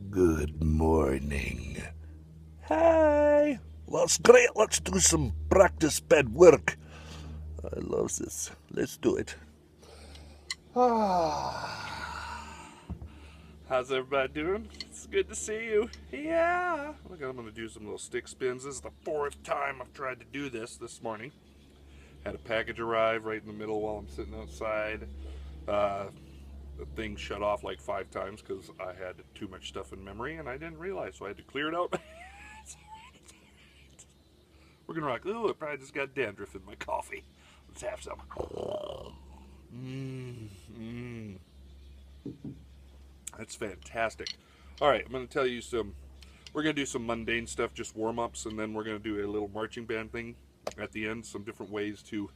Good morning. Hi. That's great. Let's do some practice bed work. I love this. Let's do it. How's everybody doing? It's good to see you. Yeah. Look, I'm going to do some little stick spins. This is the fourth time I've tried to do this morning. Had a package arrive right in the middle while I'm sitting outside. The thing shut off like 5 times because I had too much stuff in memory and I didn't realize, so I had to clear it out. We're going to rock. Oh, it probably just got dandruff in my coffee. Let's have some. That's fantastic. All right, I'm going to tell you we're going to do some mundane stuff, just warm-ups, and then we're going to do a little marching band thing at the end, some different ways to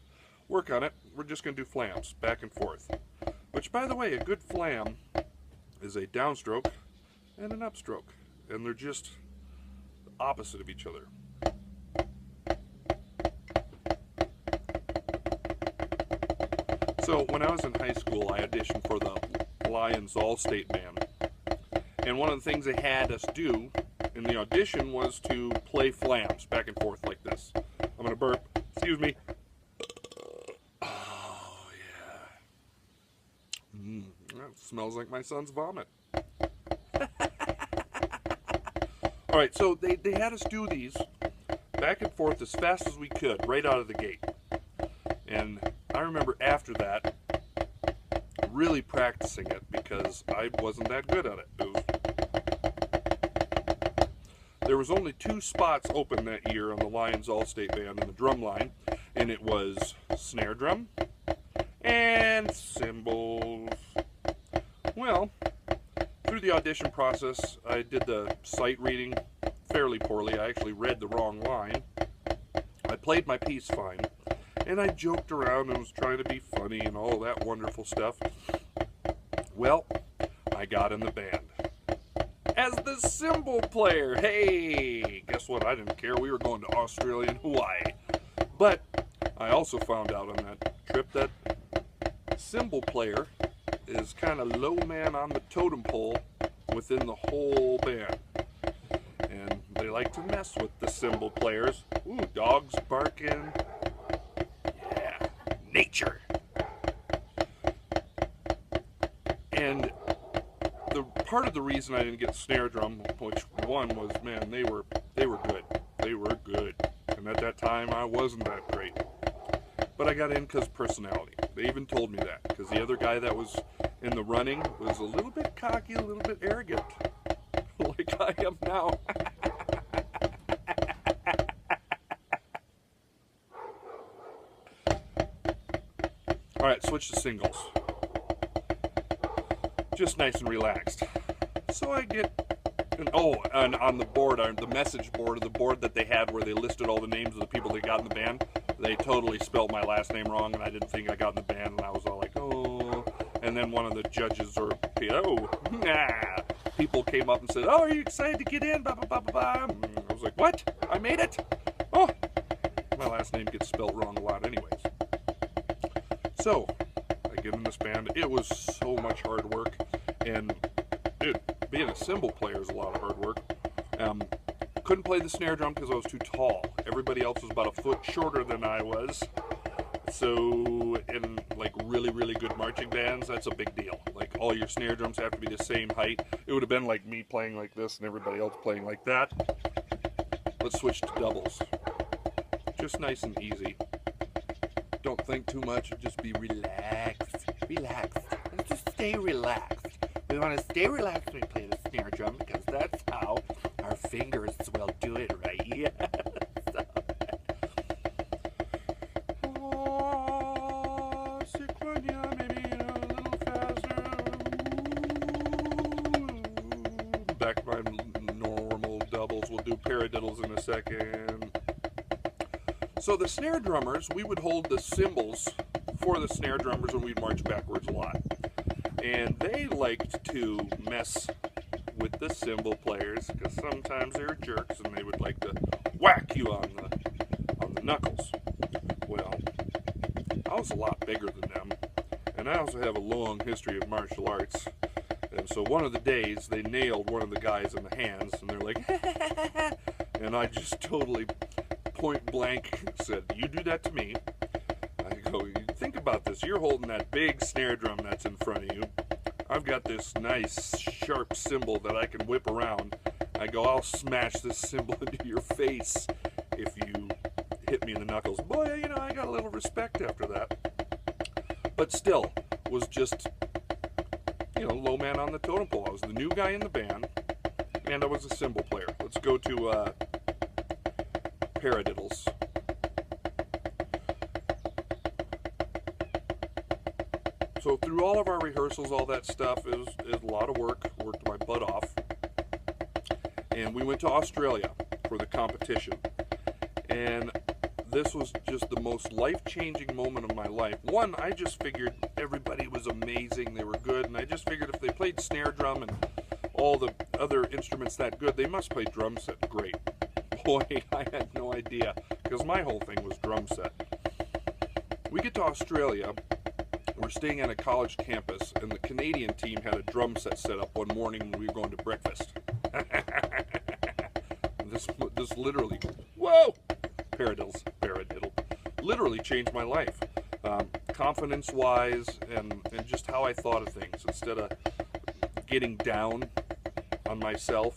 work on it. We're just going to do flams, back and forth. Which, by the way, a good flam is a downstroke and an upstroke, and they're just the opposite of each other. So when I was in high school, I auditioned for the Lions All-State Band. And one of the things they had us do in the audition was to play flams back and forth like this. I'm going to burp. Excuse me. Oh, yeah. That smells like my son's vomit. All right, so they had us do these back and forth as fast as we could right out of the gate. And I remember after that really practicing it because I wasn't that good at it. There was only 2 spots open that year on the Lions All-State Band in the drum line, and it was snare drum and cymbals. Well, through the audition process, I did the sight reading fairly poorly. I actually read the wrong line. I played my piece fine, and I joked around and was trying to be funny and all that wonderful stuff. Well, I got in the band as the cymbal player. Hey, guess what? I didn't care. We were going to Australia and Hawaii. But I also found out on that trip that cymbal player is kind of low man on the totem pole within the whole band. And they like to mess with the cymbal players. Ooh, dogs barking. Yeah, nature. And the part of the reason I didn't get snare drum, which one was, man, they were good. They were good. And at that time, I wasn't that great. But I got in because personality. They even told me that, because the other guy that was in the running was a little bit cocky, a little bit arrogant, like I am now. All right, switch to singles. Just nice and relaxed. So I get, and on the board, the message board, or the board that they had where they listed all the names of the people that got in the band, they totally spelled my last name wrong, and I didn't think I got in the band, and I was all like, oh. And then one of the judges, people came up and said, oh, are you excited to get in? Blah, blah, blah, blah, blah. I was like, what? I made it? Oh, my last name gets spelled wrong a lot anyways. So I get in this band. It was so much hard work, and dude, being a cymbal player is a lot of hard work. Couldn't play the snare drum because I was too tall. Everybody else was about a foot shorter than I was. So in like really, really good marching bands, that's a big deal. Like all your snare drums have to be the same height. It would have been like me playing like this and everybody else playing like that. Let's switch to doubles. Just nice and easy. Don't think too much, just be relaxed. Relaxed. Let's just stay relaxed. We want to stay relaxed when we play the snare drum because that's how our fingers will do it, right? Yes. Oh, sequoia, maybe a little faster. Back to my normal doubles. We'll do paradiddles in a second. So the snare drummers, we would hold the cymbals for the snare drummers and we'd march backwards a lot. And they liked to mess with the cymbal players because sometimes they were jerks and they would like to whack you on the knuckles. Well, I was a lot bigger than them, and I also have a long history of martial arts. And so one of the days, they nailed one of the guys in the hands, and they're like, and I just totally point blank said, "You do that to me." I go, "Think about this. You're holding that big snare drum that's in front of you. I've got this nice sharp cymbal that I can whip around. I go, I'll smash this cymbal into your face if you hit me in the knuckles." Boy, I got a little respect after that. But still, was just, low man on the totem pole. I was the new guy in the band, and I was a cymbal player. Let's go to paradiddles. So through all of our rehearsals, all that stuff is a lot of work. Worked my butt off. And we went to Australia for the competition. And this was just the most life-changing moment of my life. One, I just figured everybody was amazing. They were good. And I just figured if they played snare drum and all the other instruments that good, they must play drum set great. Boy, I had no idea, because my whole thing was drum set. We get to Australia. We're staying on a college campus, and the Canadian team had a drum set up one morning when we were going to breakfast. This literally, whoa, paradiddle, literally changed my life. Confidence-wise, and just how I thought of things. Instead of getting down on myself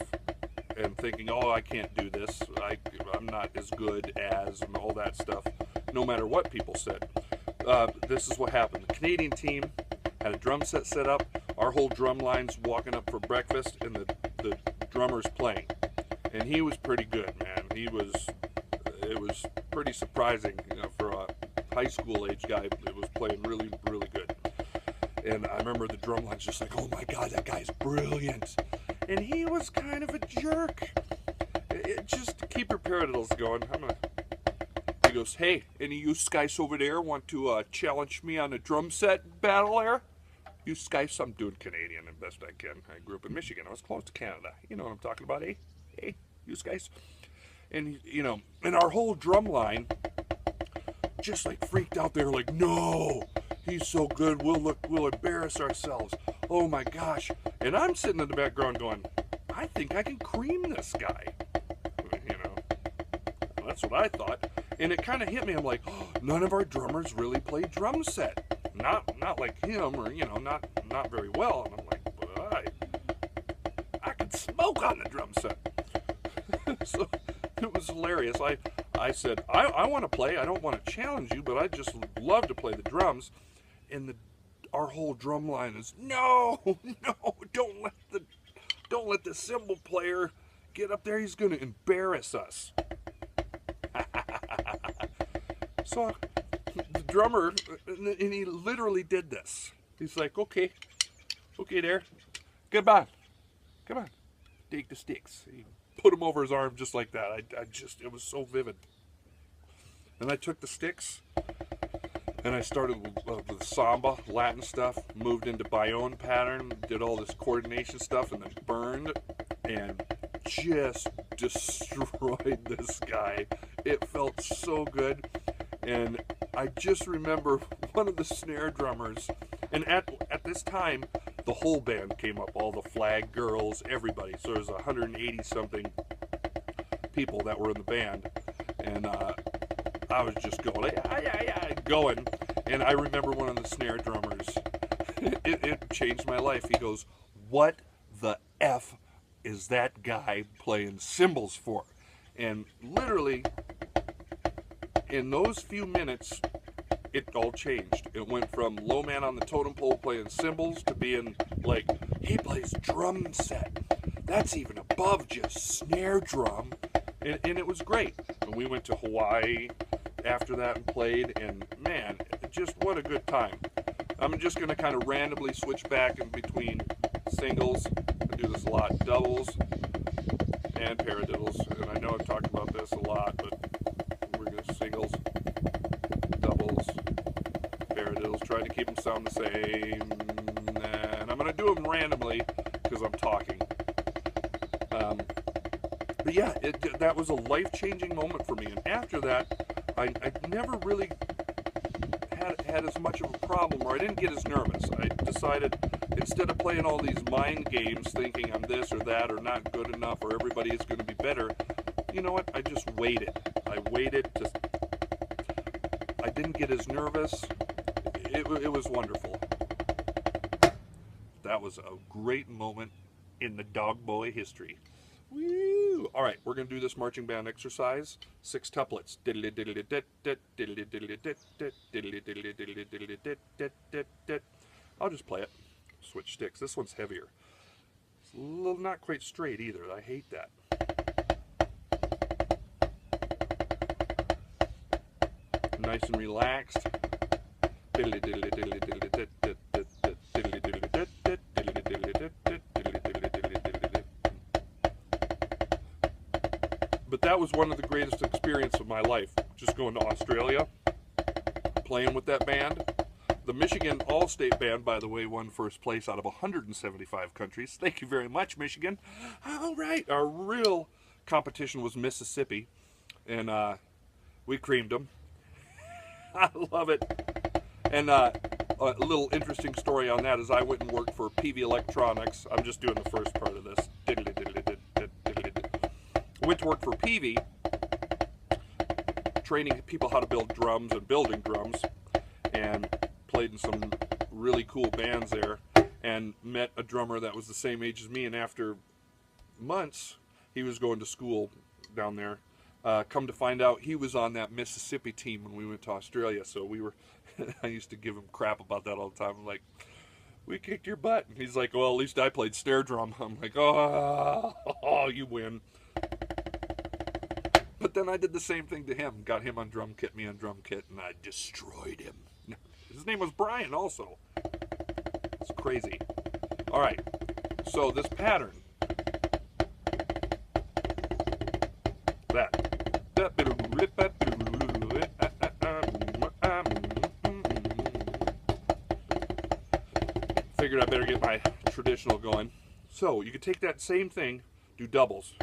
and thinking, oh, I can't do this, I'm not as good as, and all that stuff, no matter what people said. This is what happened. The Canadian team had a drum set up. Our whole drum line's walking up for breakfast, and the drummer's playing. And he was pretty good, man. It was pretty surprising, for a high school age guy. It was playing really, really good. And I remember the drum line's just like, oh my God, that guy's brilliant. And he was kind of a jerk. Just keep your paradiddles going. He goes, "Hey, any of you guys over there want to challenge me on a drum set battle there?" You guys, I'm doing Canadian as best I can. I grew up in Michigan. I was close to Canada. You know what I'm talking about, eh? Hey, you guys. And, and our whole drum line just like freaked out. They were like, "No, he's so good. We'll embarrass ourselves. Oh my gosh." And I'm sitting in the background going, I think I can cream this guy. That's what I thought. And it kind of hit me. I'm like, oh, none of our drummers really play drum set. Not like him, or not very well. And I'm like, but I could smoke on the drum set. So it was hilarious. I said, I want to play. I don't want to challenge you, but I just love to play the drums. And our whole drum line is, no, don't let the cymbal player get up there. He's going to embarrass us. So the drummer, and he literally did this. He's like, okay there, come on, take the sticks. He put them over his arm just like that. It was so vivid. And I took the sticks, and I started with samba, Latin stuff, moved into Bayonne pattern, did all this coordination stuff, and then burned, and just destroyed this guy. It felt so good. And I just remember one of the snare drummers, and at this time, the whole band came up, all the flag girls, everybody. So there's 180-something people that were in the band. And I was just going, going. And I remember one of the snare drummers, it changed my life. He goes, "What the F is that guy playing cymbals for?" And literally, in those few minutes, it all changed. It went from low man on the totem pole playing cymbals to being like, he plays drum set. That's even above just snare drum. And it was great. And we went to Hawaii after that and played, and man, just what a good time. I'm just going to kind of randomly switch back in between singles. I do this a lot, doubles, and paradiddles. And I know I've talked about this a lot, but we're going to singles, doubles, paradiddles. Try to keep them sound the same. And I'm going to do them randomly because I'm talking. But yeah, that was a life-changing moment for me. And after that, I never really had as much of a problem, or I didn't get as nervous. I decided instead of playing all these mind games thinking I'm this or that or not good enough or everybody is going to be better, you know what? I just waited. I waited to. I didn't get as nervous. It was wonderful. That was a great moment in the dog boy history. Woo! All right, we're going to do this marching band exercise. 6 tuplets. I'll just play it. Switch sticks. This one's heavier. It's a little not quite straight either. I hate that. Nice and relaxed. But that was one of the greatest experiences of my life, just going to Australia, playing with that band. The Michigan All-State Band, by the way, won first place out of 175 countries. Thank you very much, Michigan. All right, our real competition was Mississippi, and we creamed them. I love it. And a little interesting story on that is I went and worked for PV Electronics. I'm just doing the first part of this. Went to work for PV, training people how to build drums and building drums, and played in some really cool bands there, and met a drummer that was the same age as me, and after months, he was going to school down there. Come to find out, he was on that Mississippi team when we went to Australia, so we were, I used to give him crap about that all the time. I'm like, we kicked your butt. And he's like, well, at least I played snare drum. I'm like, oh, you win. But then I did the same thing to him. Got him on drum kit, me on drum kit, and I destroyed him. His name was Brian also. It's crazy. All right, so this pattern. Figured I better get my traditional going. So you could take that same thing, do doubles.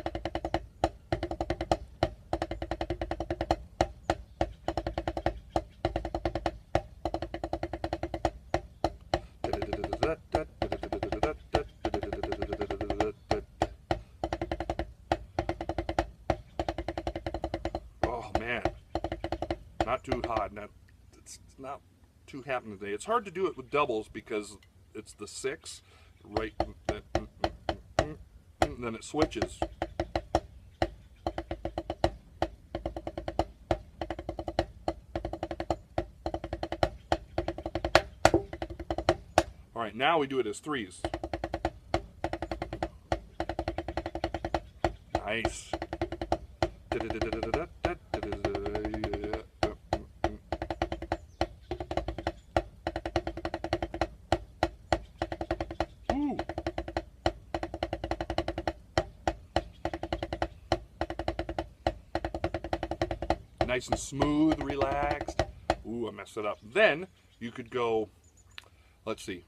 Oh man, not too hot. It's not too happening today. It's hard to do it with doubles because it's the 6, right, and then it switches. All right, now we do it as 3s. Nice. Ooh. Nice and smooth, relaxed. Ooh, I messed it up. Then you could go, let's see.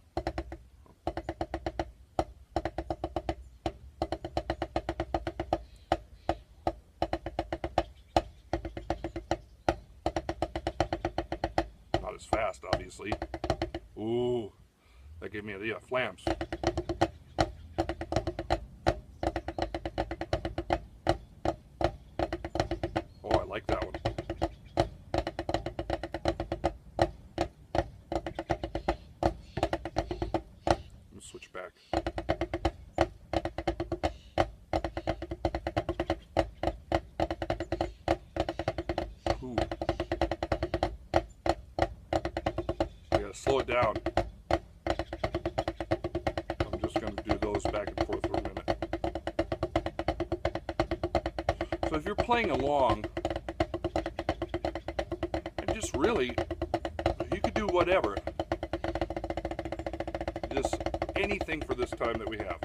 Not as fast, obviously. Ooh, that gave me the flams. Oh, I like that one. Let me switch back. Ooh. I gotta slow it down. I'm just gonna do those back and forth for a minute. So if you're playing along, and just really, you could do whatever. Just anything for this time that we have.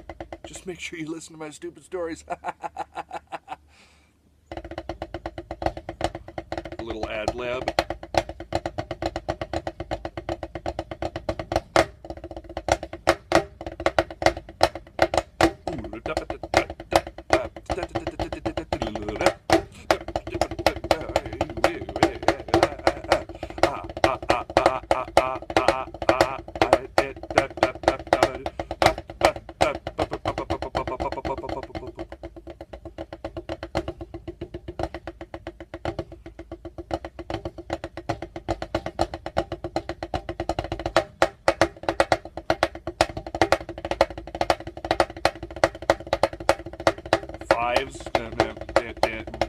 Just make sure you listen to my stupid stories. A little ad lib. fives and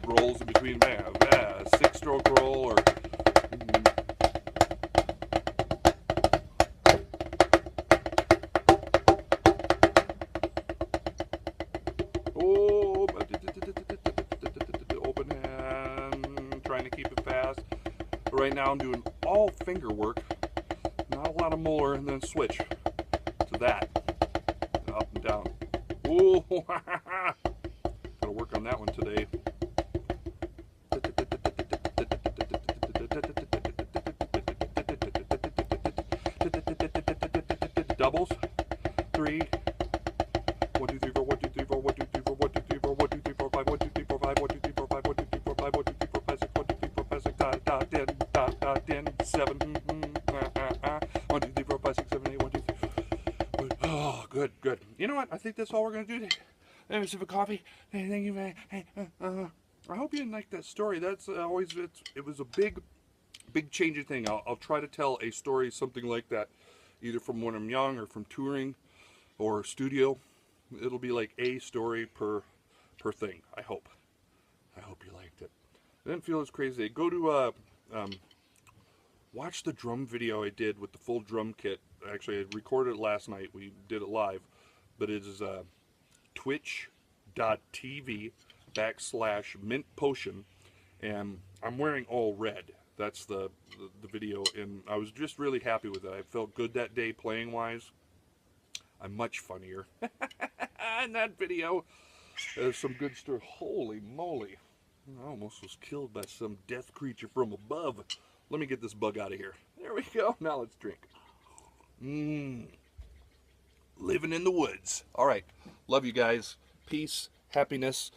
rolls in between. 6-stroke roll or. Oh, open hand, trying to keep it fast. Right now I'm doing all finger work, not a lot of molar, and then switch to that, and up and down. Ooh, gotta work on that one today. Doubles, 3. 1, 2, 3, 4, 1, 2, 3, 4, 1, 2, 3, 4, 1, 2, 3, 4, 1, 2, 3, 4, 5, 1, 2, 3, 4, 5, 1, 2, 3, 4, 5, 1, 2, 3, 4, 5, 1, 2, 3, 4, 5, 6, 1, 2, 3, 4, 5, 6, dot, dot, 10, dot, dot, 10, 7, 1, 2, 3, 4, 5, 6, 7, 8, 1, 2, 3. Oh, good, good. You know what? I think that's all we're gonna do today. Let me sip a coffee. Hey, thank you, man. Hey, I hope you didn't like that story. That's always it was a big changing thing. I'll try to tell a story something like that, either from when I'm young or from touring or studio. It'll be like a story per thing. I hope you liked it. I didn't feel as crazy. Go to watch the drum video I did with the full drum kit. Actually, I recorded it last night. We did it live, but it is twitch.tv/mint potion, and I'm wearing all red. That's the video, and I was just really happy with it. I felt good that day playing wise. I'm much funnier in that video. There's some good story. Holy moly. I almost was killed by some death creature from above. Let me get this bug out of here. There we go. Now let's drink. Living in the woods. All right. Love you guys. Peace, happiness.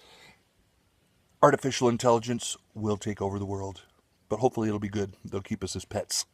Artificial intelligence will take over the world. But hopefully it'll be good. They'll keep us as pets.